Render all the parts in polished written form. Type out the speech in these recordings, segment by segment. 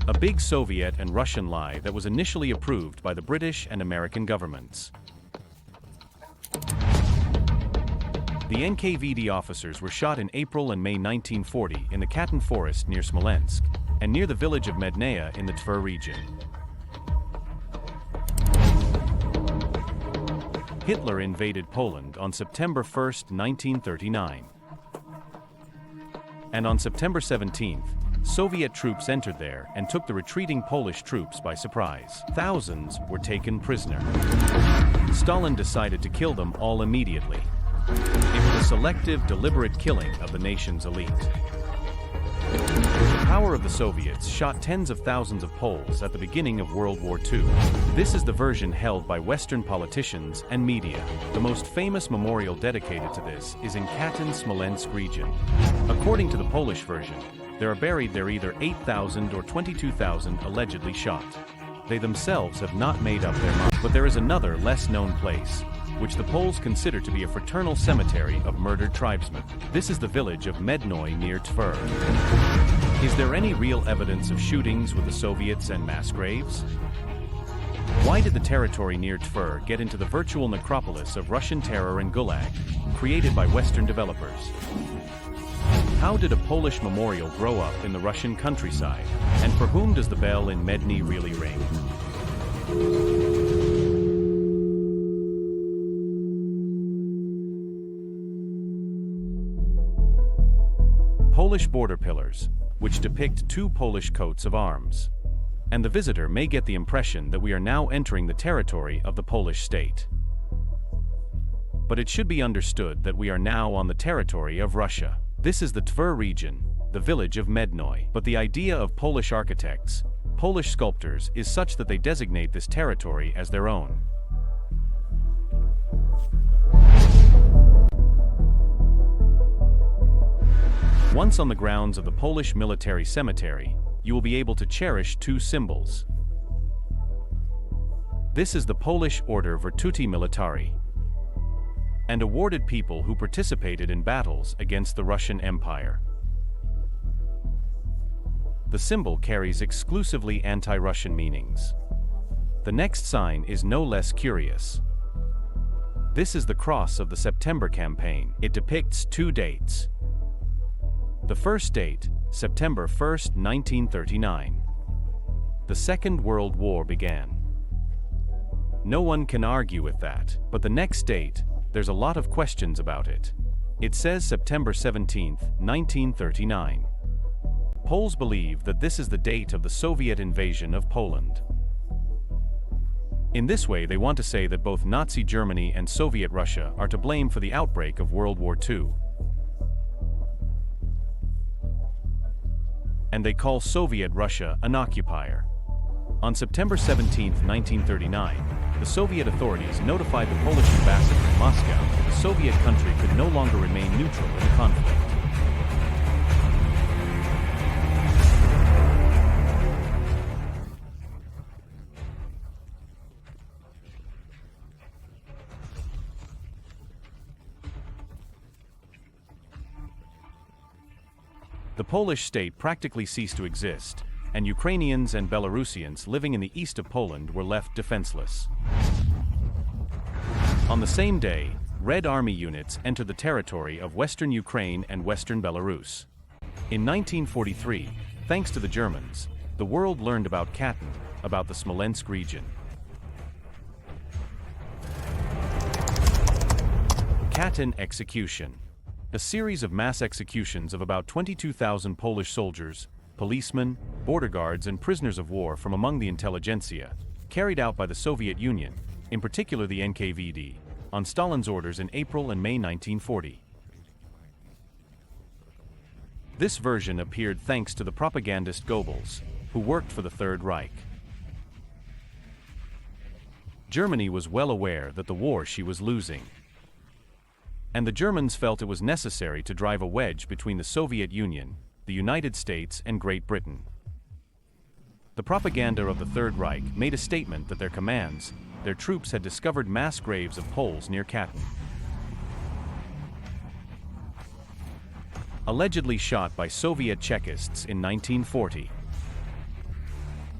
A big Soviet and Russian lie that was initially approved by the British and American governments. The NKVD officers were shot in April and May 1940 in the Katyn forest near Smolensk, and near the village of Mednoye in the Tver region. Hitler invaded Poland on September 1, 1939. And on September 17, Soviet troops entered there and took the retreating Polish troops by surprise. Thousands were taken prisoner. Stalin decided to kill them all immediately. It was a selective, deliberate killing of the nation's elite. The power of the Soviets shot tens of thousands of Poles at the beginning of World War II. This is the version held by Western politicians and media. The most famous memorial dedicated to this is in Katyn, Smolensk region. According to the Polish version, there are buried there either 8,000 or 22,000 allegedly shot. They themselves have not made up their mind. But there is another, less-known place, which the Poles consider to be a fraternal cemetery of murdered tribesmen. This is the village of Mednoye near Tver. Is there any real evidence of shootings with the Soviets and mass graves? Why did the territory near Tver get into the virtual necropolis of Russian terror and gulag, created by Western developers? How did a Polish memorial grow up in the Russian countryside? And for whom does the bell in Mednoye really ring? Polish border pillars, which depict two Polish coats of arms. And the visitor may get the impression that we are now entering the territory of the Polish state. But it should be understood that we are now on the territory of Russia. This is the Tver region, the village of Mednoye. But the idea of Polish architects, Polish sculptors, is such that they designate this territory as their own. Once on the grounds of the Polish military cemetery, you will be able to cherish two symbols. This is the Polish Order Virtuti Militari, and awarded people who participated in battles against the Russian Empire. The symbol carries exclusively anti-Russian meanings. The next sign is no less curious. This is the Cross of the September Campaign. It depicts two dates. The first date, September 1, 1939. The Second World War began. No one can argue with that, but the next date, there's a lot of questions about it. It says September 17, 1939. Poles believe that this is the date of the Soviet invasion of Poland. In this way, they want to say that both Nazi Germany and Soviet Russia are to blame for the outbreak of World War II. And they call Soviet Russia an occupier. On September 17, 1939, the Soviet authorities notified the Polish ambassador in Moscow that the Soviet country could no longer remain neutral in the conflict. The Polish state practically ceased to exist, and Ukrainians and Belarusians living in the east of Poland were left defenseless. On the same day, Red Army units entered the territory of western Ukraine and western Belarus. In 1943, thanks to the Germans, the world learned about Katyn, about the Smolensk region. Katyn execution. A series of mass executions of about 22,000 Polish soldiers, policemen, border guards, and prisoners of war from among the intelligentsia, carried out by the Soviet Union, in particular the NKVD, on Stalin's orders in April and May 1940. This version appeared thanks to the propagandist Goebbels, who worked for the Third Reich. Germany was well aware that the war she was losing, and the Germans felt it was necessary to drive a wedge between the Soviet Union, the United States, and Great Britain. The propaganda of the Third Reich made a statement that their commands, their troops had discovered mass graves of Poles near Katyn, allegedly shot by Soviet Chekists in 1940.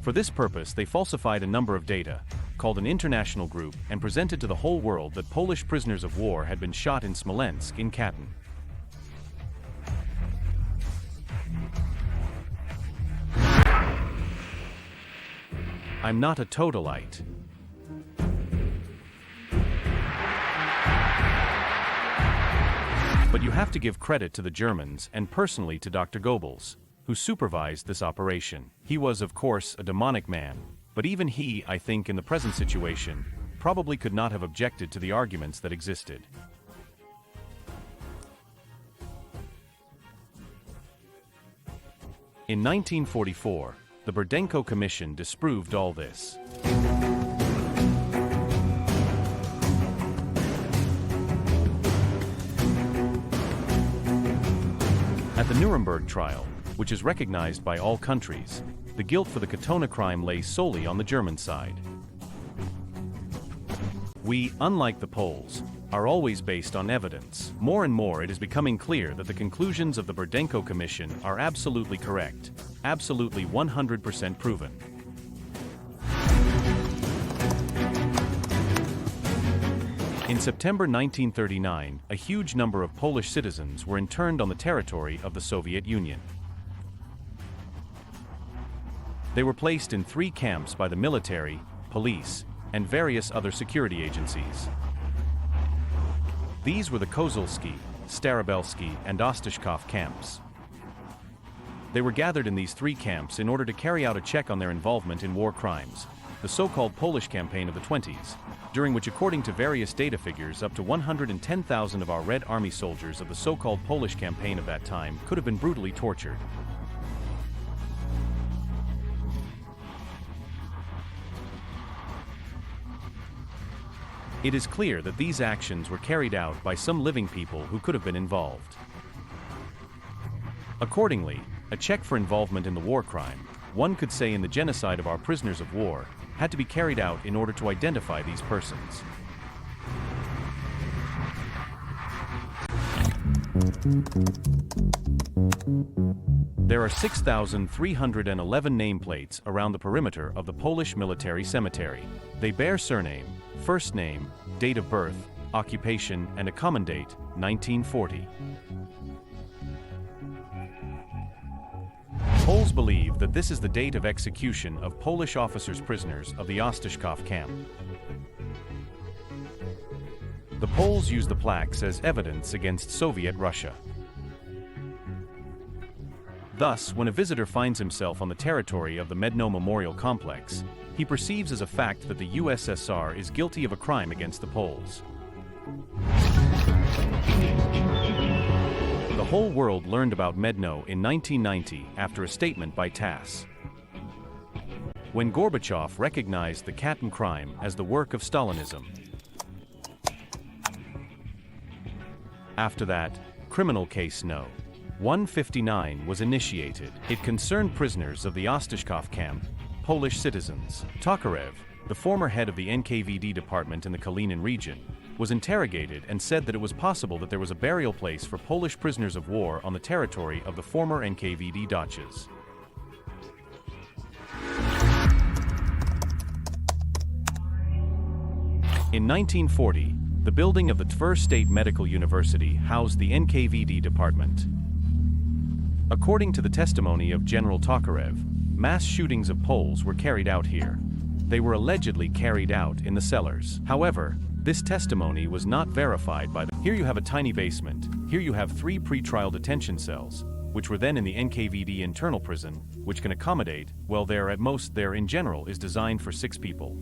For this purpose, they falsified a number of data, called an international group, and presented to the whole world that Polish prisoners of war had been shot in Smolensk in Katyn. I'm not a totalite. But you have to give credit to the Germans and personally to Dr. Goebbels, who supervised this operation. He was, of course, a demonic man, but even he, I think, in the present situation, probably could not have objected to the arguments that existed. In 1944, the Burdenko Commission disproved all this. At the Nuremberg trial, which is recognized by all countries, the guilt for the Katyn crime lay solely on the German side. We, unlike the Poles, are always based on evidence. More and more it is becoming clear that the conclusions of the Burdenko Commission are absolutely correct, absolutely 100% proven. In September 1939, a huge number of Polish citizens were interned on the territory of the Soviet Union. They were placed in 3 camps by the military, police, and various other security agencies. These were the Kozulski, Starobelski, and Ostashkov camps. They were gathered in these 3 camps in order to carry out a check on their involvement in war crimes, the so-called Polish campaign of the 20s, during which, according to various data figures, up to 110,000 of our Red Army soldiers of the so-called Polish campaign of that time could have been brutally tortured. It is clear that these actions were carried out by some living people who could have been involved. Accordingly, a check for involvement in the war crime, one could say in the genocide of our prisoners of war, had to be carried out in order to identify these persons. There are 6,311 nameplates around the perimeter of the Polish military cemetery. They bear surname, first name, date of birth, occupation, and a common date, 1940. Poles believe that this is the date of execution of Polish officers prisoners of the Ostashkov camp. The Poles use the plaques as evidence against Soviet Russia. Thus, when a visitor finds himself on the territory of the Mednoye Memorial Complex, he perceives as a fact that the USSR is guilty of a crime against the Poles. The whole world learned about Mednoye in 1990 after a statement by TASS. When Gorbachev recognized the Katyn crime as the work of Stalinism. After that, criminal case No. 159 was initiated. It concerned prisoners of the Ostashkov camp, Polish citizens. Tokarev, the former head of the NKVD department in the Kalinin region, was interrogated and said that it was possible that there was a burial place for Polish prisoners of war on the territory of the former NKVD dachas. In 1940, the building of the Tver State Medical University housed the NKVD department. According to the testimony of General Tokarev, mass shootings of Poles were carried out here. They were allegedly carried out in the cellars. However, this testimony was not verified by the... Here you have a tiny basement. Here you have 3 pre-trial detention cells, which were then in the NKVD internal prison, which can accommodate, well, there at most there in general is designed for 6 people.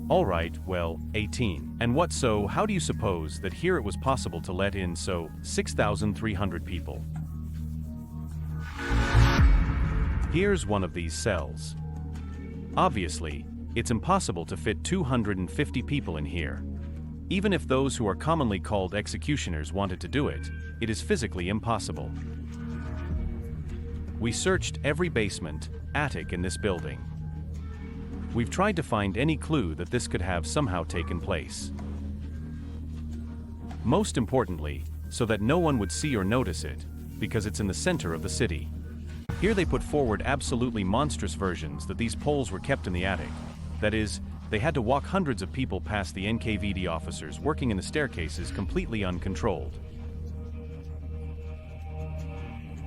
All right, well, 18. And what so, how do you suppose that here it was possible to let in, so, 6,300 people? Here's one of these cells. Obviously, it's impossible to fit 250 people in here. Even if those who are commonly called executioners wanted to do it, it is physically impossible. We searched every basement, attic in this building. We've tried to find any clue that this could have somehow taken place. Most importantly, so that no one would see or notice it, because it's in the center of the city. Here they put forward absolutely monstrous versions that these Poles were kept in the attic. That is, they had to walk hundreds of people past the NKVD officers working in the staircases completely uncontrolled.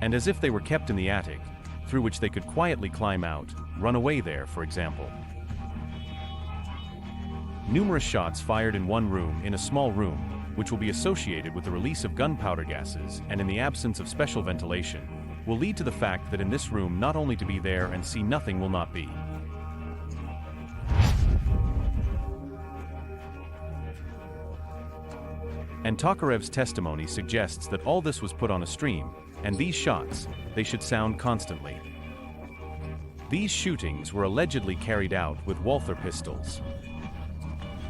And as if they were kept in the attic, through which they could quietly climb out, run away there, for example. Numerous shots fired in one room in a small room, which will be associated with the release of gunpowder gases and in the absence of special ventilation, will lead to the fact that in this room not only to be there and see nothing will not be. And Tokarev's testimony suggests that all this was put on a stream, and these shots, they should sound constantly. These shootings were allegedly carried out with Walther pistols.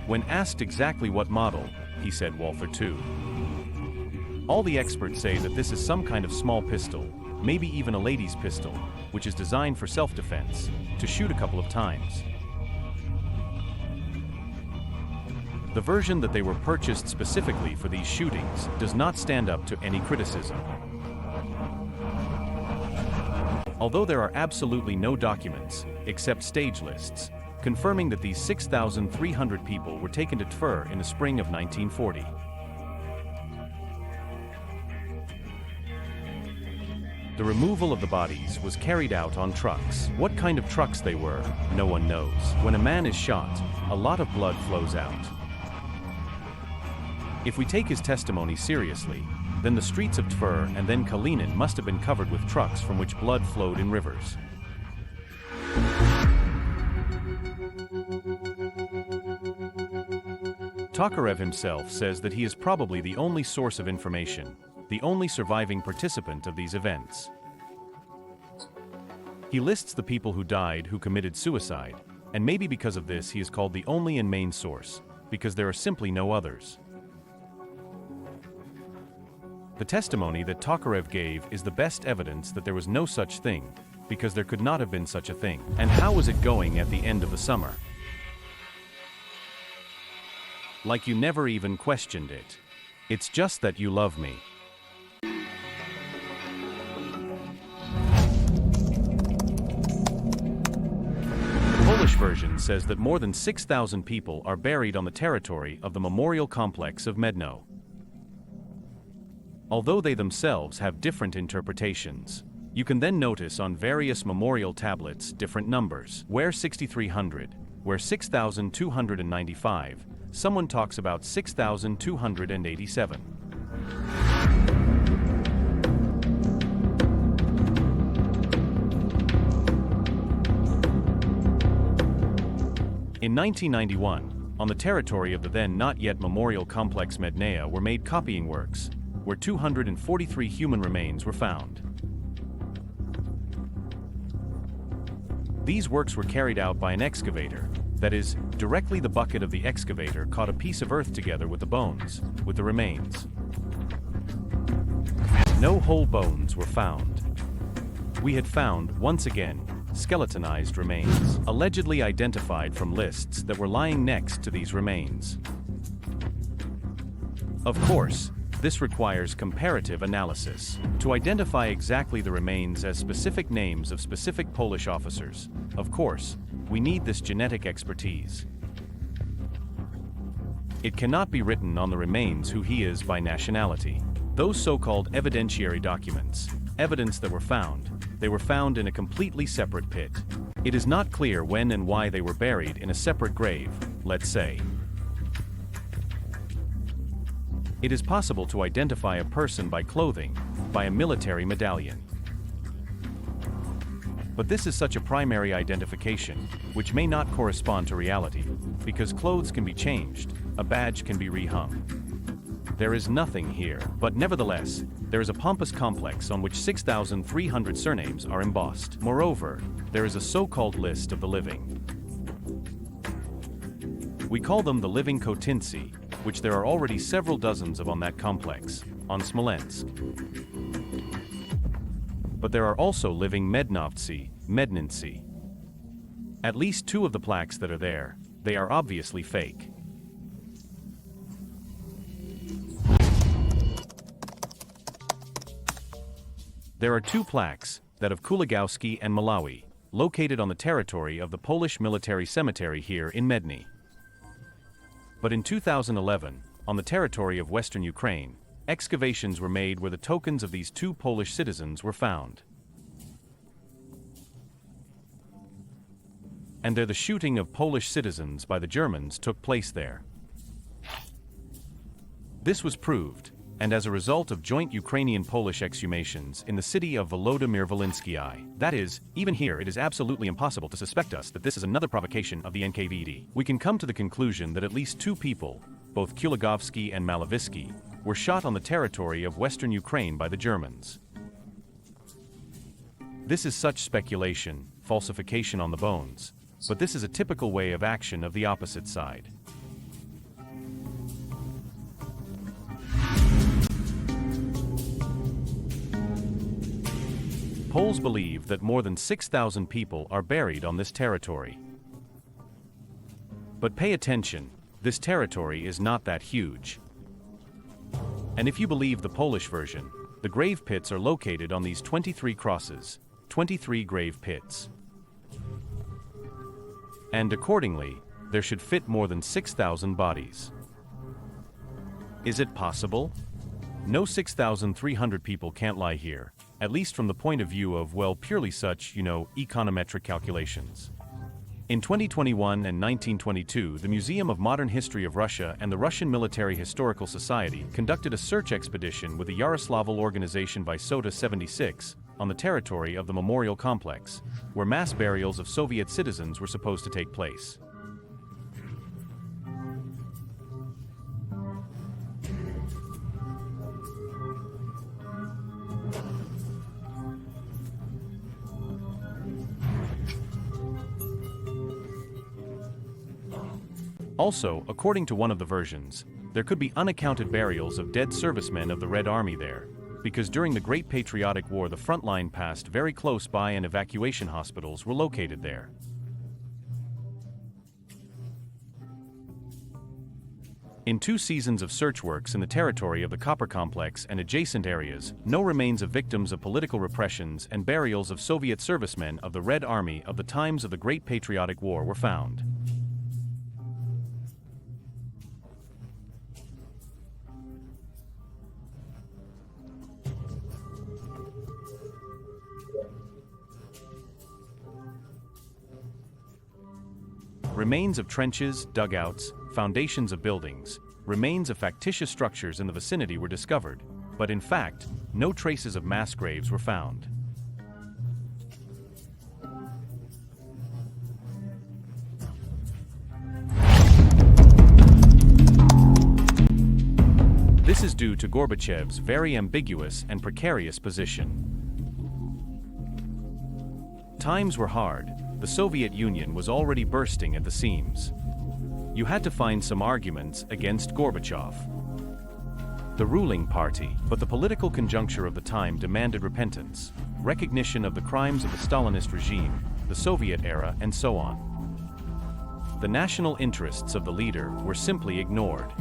When asked exactly what model, he said Walther II. All the experts say that this is some kind of small pistol, maybe even a lady's pistol, which is designed for self-defense, to shoot a couple of times. The version that they were purchased specifically for these shootings does not stand up to any criticism. Although there are absolutely no documents, except stage lists, confirming that these 6,300 people were taken to Tver in the spring of 1940. The removal of the bodies was carried out on trucks. What kind of trucks they were, no one knows. When a man is shot, a lot of blood flows out. If we take his testimony seriously, then the streets of Tver and then Kalinin must have been covered with trucks from which blood flowed in rivers. Tokarev himself says that he is probably the only source of information, the only surviving participant of these events. He lists the people who died who committed suicide, and maybe because of this he is called the only and main source, because there are simply no others. The testimony that Tokarev gave is the best evidence that there was no such thing, because there could not have been such a thing. And how was it going at the end of the summer? Like you never even questioned it. It's just that you love me. The Polish version says that more than 6,000 people are buried on the territory of the memorial complex of Mednoye. Although they themselves have different interpretations, you can then notice on various memorial tablets different numbers. Where 6,300, where 6,295, someone talks about 6,287. In 1991, on the territory of the then not yet memorial complex Mednoye were made copying works, where 243 human remains were found. These works were carried out by an excavator, that is, directly the bucket of the excavator caught a piece of earth together with the bones, with the remains. No whole bones were found. We had found, once again, skeletonized remains, allegedly identified from lists that were lying next to these remains. Of course, this requires comparative analysis. To identify exactly the remains as specific names of specific Polish officers, of course, we need this genetic expertise. It cannot be written on the remains who he is by nationality. Those so-called evidentiary documents, evidence that were found, they were found in a completely separate pit. It is not clear when and why they were buried in a separate grave, let's say. It is possible to identify a person by clothing, by a military medallion. But this is such a primary identification, which may not correspond to reality, because clothes can be changed, a badge can be rehung. There is nothing here, but nevertheless, there is a pompous complex on which 6,300 surnames are embossed. Moreover, there is a so-called list of the living. We call them the living Katyncy, which there are already several dozens of on that complex, on Smolensk. But there are also living Mednovci, Medninci. At least 2 of the plaques that are there, they are obviously fake. There are 2 plaques, that of Kuligowski and Malawi, located on the territory of the Polish military cemetery here in Mednoye. But in 2011, on the territory of western Ukraine, excavations were made where the tokens of these two Polish citizens were found. And there the shooting of Polish citizens by the Germans took place there. This was proved, and as a result of joint Ukrainian-Polish exhumations in the city of Volodymyr-Volynskyi, that is, even here it is absolutely impossible to suspect us that this is another provocation of the NKVD. We can come to the conclusion that at least two people, both Kuligowski and Malawisski, were shot on the territory of western Ukraine by the Germans. This is such speculation, falsification on the bones, but this is a typical way of action of the opposite side. Poles believe that more than 6,000 people are buried on this territory. But pay attention, this territory is not that huge. And if you believe the Polish version, the grave pits are located on these 23 crosses, 23 grave pits. And accordingly, there should fit more than 6,000 bodies. Is it possible? No, 6,300 people can't lie here, at least from the point of view of, well, purely such, econometric calculations. In 2021 and 1922, the Museum of Modern History of Russia and the Russian Military Historical Society conducted a search expedition with the Yaroslavl organization Vysota 76 on the territory of the memorial complex, where mass burials of Soviet citizens were supposed to take place. Also, according to one of the versions, there could be unaccounted burials of dead servicemen of the Red Army there, because during the Great Patriotic War the front line passed very close by and evacuation hospitals were located there. In 2 seasons of search works in the territory of the Copper Complex and adjacent areas, no remains of victims of political repressions and burials of Soviet servicemen of the Red Army of the times of the Great Patriotic War were found. Remains of trenches, dugouts, foundations of buildings, remains of factitious structures in the vicinity were discovered, but in fact, no traces of mass graves were found. This is due to Gorbachev's very ambiguous and precarious position. Times were hard. The Soviet Union was already bursting at the seams. You had to find some arguments against Gorbachev, the ruling party, but the political conjuncture of the time demanded repentance, recognition of the crimes of the Stalinist regime, the Soviet era, and so on. The national interests of the leader were simply ignored.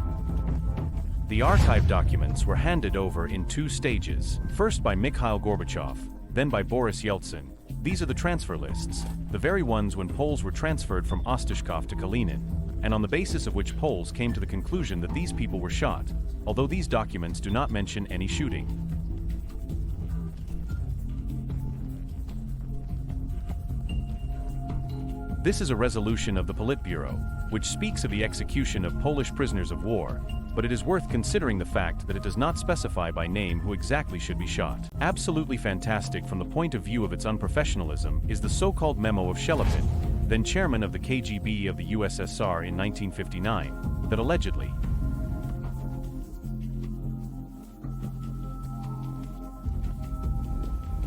The archive documents were handed over in 2 stages, first by Mikhail Gorbachev, then by Boris Yeltsin. These are the transfer lists, the very ones when Poles were transferred from Ostashkov to Kalinin, and on the basis of which Poles came to the conclusion that these people were shot, although these documents do not mention any shooting. This is a resolution of the Politburo, which speaks of the execution of Polish prisoners of war, but it is worth considering the fact that it does not specify by name who exactly should be shot. Absolutely fantastic from the point of view of its unprofessionalism is the so-called memo of Shelepin, then chairman of the KGB of the USSR in 1959, that allegedly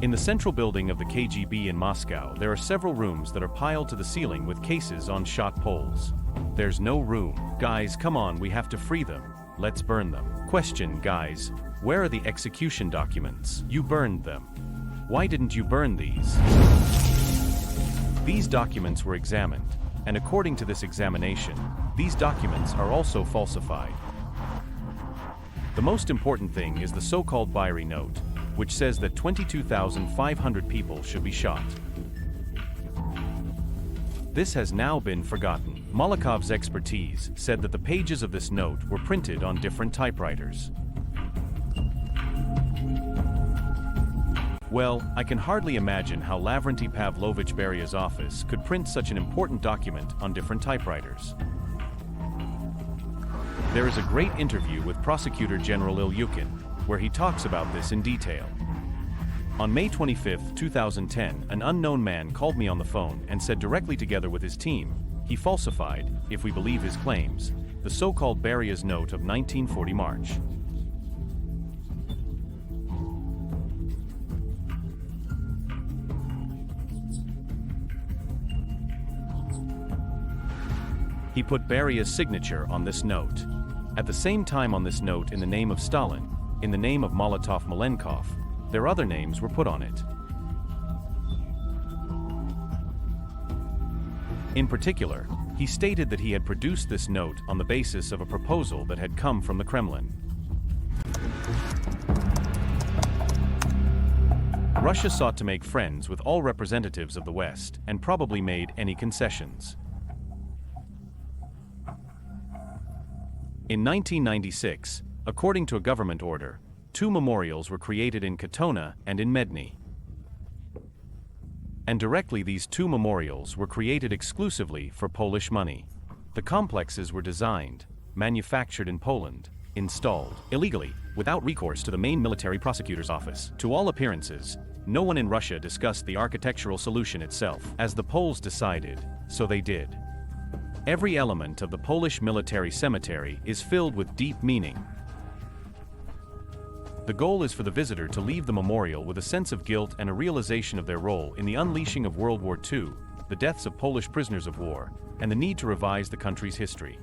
in the central building of the KGB in Moscow, there are several rooms that are piled to the ceiling with cases on shot Poles. There's no room. Guys, come on, we have to free them. Let's burn them. Question, guys, where are the execution documents? You burned them. Why didn't you burn these? These documents were examined, and according to this examination, these documents are also falsified. The most important thing is the so-called Byrie note, which says that 22,500 people should be shot. This has now been forgotten. Malakov's expertise said that the pages of this note were printed on different typewriters. Well, I can hardly imagine how Lavrenti Pavlovich Beria's office could print such an important document on different typewriters. There is a great interview with Prosecutor General Ilyukin, where he talks about this in detail. On May 25, 2010, an unknown man called me on the phone and said directly together with his team, he falsified, if we believe his claims, the so-called Beria's note of 1940 March. He put Beria's signature on this note. At the same time on this note, in the name of Stalin, in the name of Molotov-Malenkov, their other names were put on it. In particular, he stated that he had produced this note on the basis of a proposal that had come from the Kremlin. Russia sought to make friends with all representatives of the West and probably made any concessions. In 1996, according to a government order, 2 memorials were created in Katyn and in Mednoye. And directly these 2 memorials were created exclusively for Polish money. The complexes were designed, manufactured in Poland, installed illegally, without recourse to the main military prosecutor's office. To all appearances, no one in Russia discussed the architectural solution itself. As the Poles decided, so they did. Every element of the Polish military cemetery is filled with deep meaning. The goal is for the visitor to leave the memorial with a sense of guilt and a realization of their role in the unleashing of World War II, the deaths of Polish prisoners of war, and the need to revise the country's history.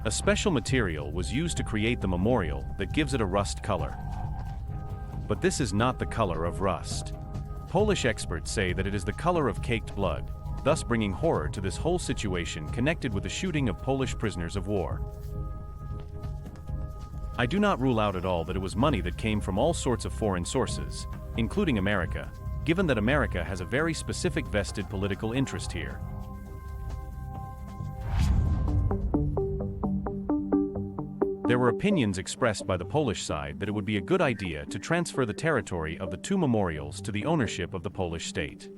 A special material was used to create the memorial that gives it a rust color. But this is not the color of rust. Polish experts say that it is the color of caked blood, thus bringing horror to this whole situation connected with the shooting of Polish prisoners of war. I do not rule out at all that it was money that came from all sorts of foreign sources, including America, given that America has a very specific vested political interest here. There were opinions expressed by the Polish side that it would be a good idea to transfer the territory of the 2 memorials to the ownership of the Polish state.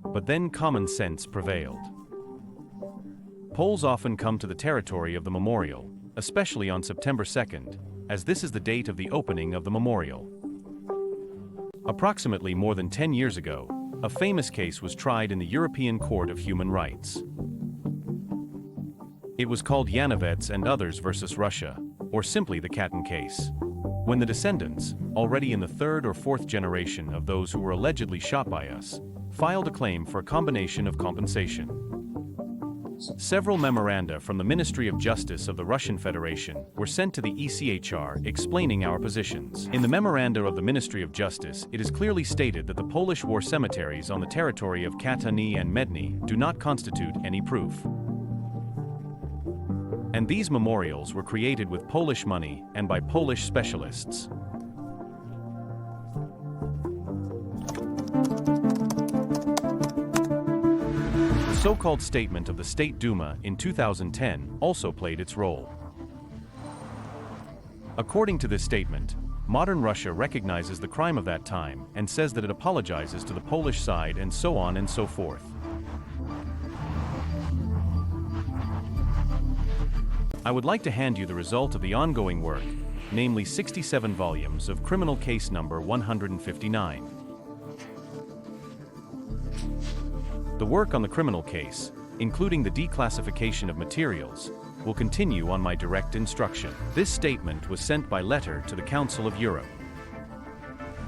But then common sense prevailed. Poles often come to the territory of the memorial, especially on September 2nd, as this is the date of the opening of the memorial. Approximately more than 10 years ago, a famous case was tried in the European Court of Human Rights. It was called Yanovets and others versus Russia, or simply the Katyn case. When the descendants, already in the 3rd or 4th generation of those who were allegedly shot by us, filed a claim for a combination of compensation. Several memoranda from the Ministry of Justice of the Russian Federation were sent to the ECHR explaining our positions. In the memoranda of the Ministry of Justice, it is clearly stated that the Polish war cemeteries on the territory of Katyn and Mednoye do not constitute any proof. And these memorials were created with Polish money and by Polish specialists. The so-called statement of the State Duma in 2010 also played its role. According to this statement, modern Russia recognizes the crime of that time and says that it apologizes to the Polish side and so on and so forth. I would like to hand you the result of the ongoing work, namely 67 volumes of criminal case number 159. The work on the criminal case, including the declassification of materials, will continue on my direct instruction. This statement was sent by letter to the Council of Europe.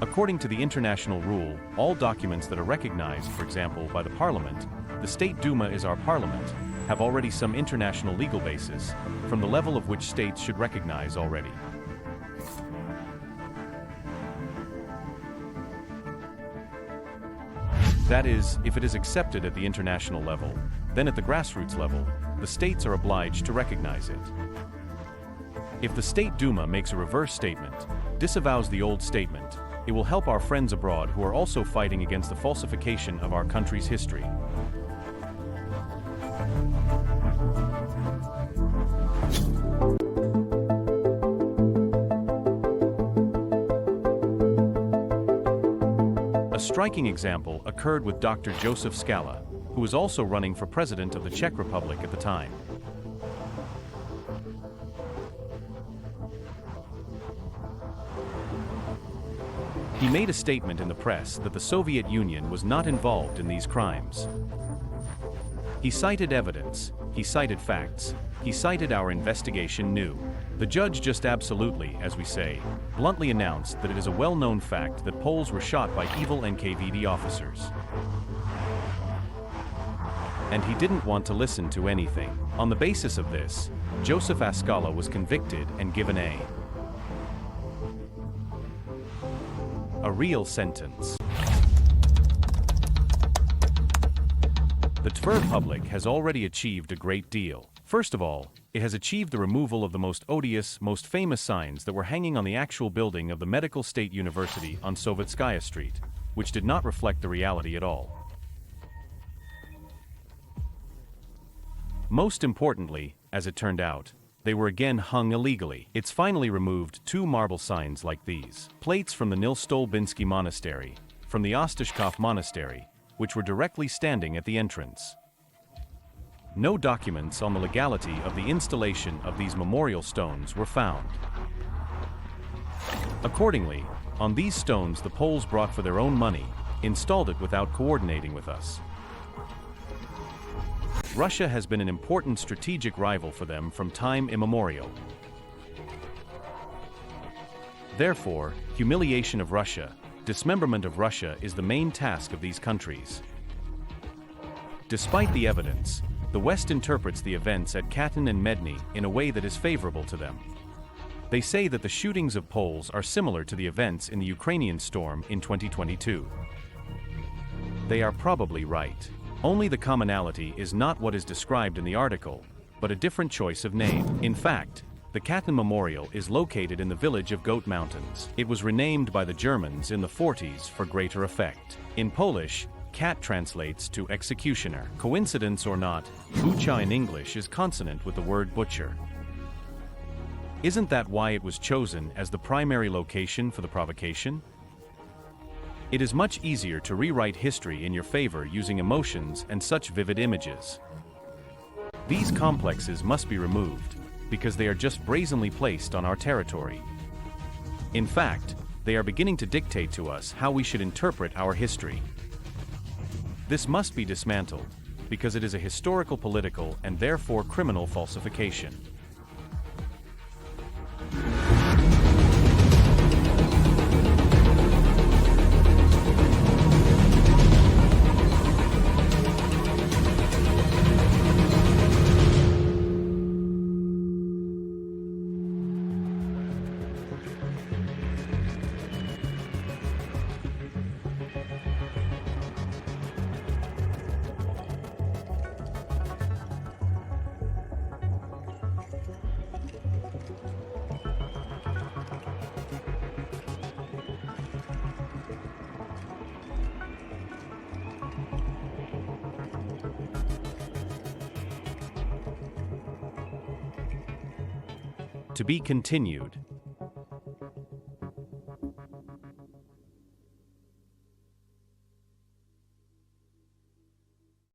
According to the international rule, all documents that are recognized, for example, by the Parliament, the State Duma is our Parliament, have already some international legal basis, from the level of which states should recognize already. That is, if it is accepted at the international level, then at the grassroots level, the states are obliged to recognize it. If the State Duma makes a reverse statement, disavows the old statement, it will help our friends abroad who are also fighting against the falsification of our country's history. A striking example occurred with Dr. Joseph Skala, who was also running for president of the Czech Republic at the time. He made a statement in the press that the Soviet Union was not involved in these crimes. He cited evidence, he cited facts, he cited our investigation knew. The judge just absolutely, as we say, bluntly announced that it is a well-known fact that Poles were shot by evil NKVD officers. And he didn't want to listen to anything. On the basis of this, Joseph Skala was convicted and given a real sentence. The Tver public has already achieved a great deal. First of all, it has achieved the removal of the most odious, most famous signs that were hanging on the actual building of the Medical State University on Sovetskaya Street, which did not reflect the reality at all. Most importantly, as it turned out, they were again hung illegally. It's finally removed two marble signs like these. Plates from the Nilstolbinsky Monastery, from the Ostashkov Monastery, which were directly standing at the entrance. No documents on the legality of the installation of these memorial stones were found. Accordingly, on these stones the Poles brought for their own money, installed it without coordinating with us. Russia has been an important strategic rival for them from time immemorial. Therefore, humiliation of Russia, dismemberment of Russia is the main task of these countries. Despite the evidence, the West interprets the events at Katyn and Mednoye in a way that is favorable to them. They say that the shootings of Poles are similar to the events in the Ukrainian storm in 2022. They are probably right. Only the commonality is not what is described in the article, but a different choice of name. In fact, the Katyn Memorial is located in the village of Goat Mountains. It was renamed by the Germans in the 40s for greater effect. In Polish, cat translates to executioner. Coincidence or not, bucha in English is consonant with the word butcher. Isn't that why it was chosen as the primary location for the provocation? It is much easier to rewrite history in your favor using emotions and such vivid images. These complexes must be removed, because they are just brazenly placed on our territory. In fact, they are beginning to dictate to us how we should interpret our history. This must be dismantled, because it is a historical, political, and therefore criminal falsification. To be continued.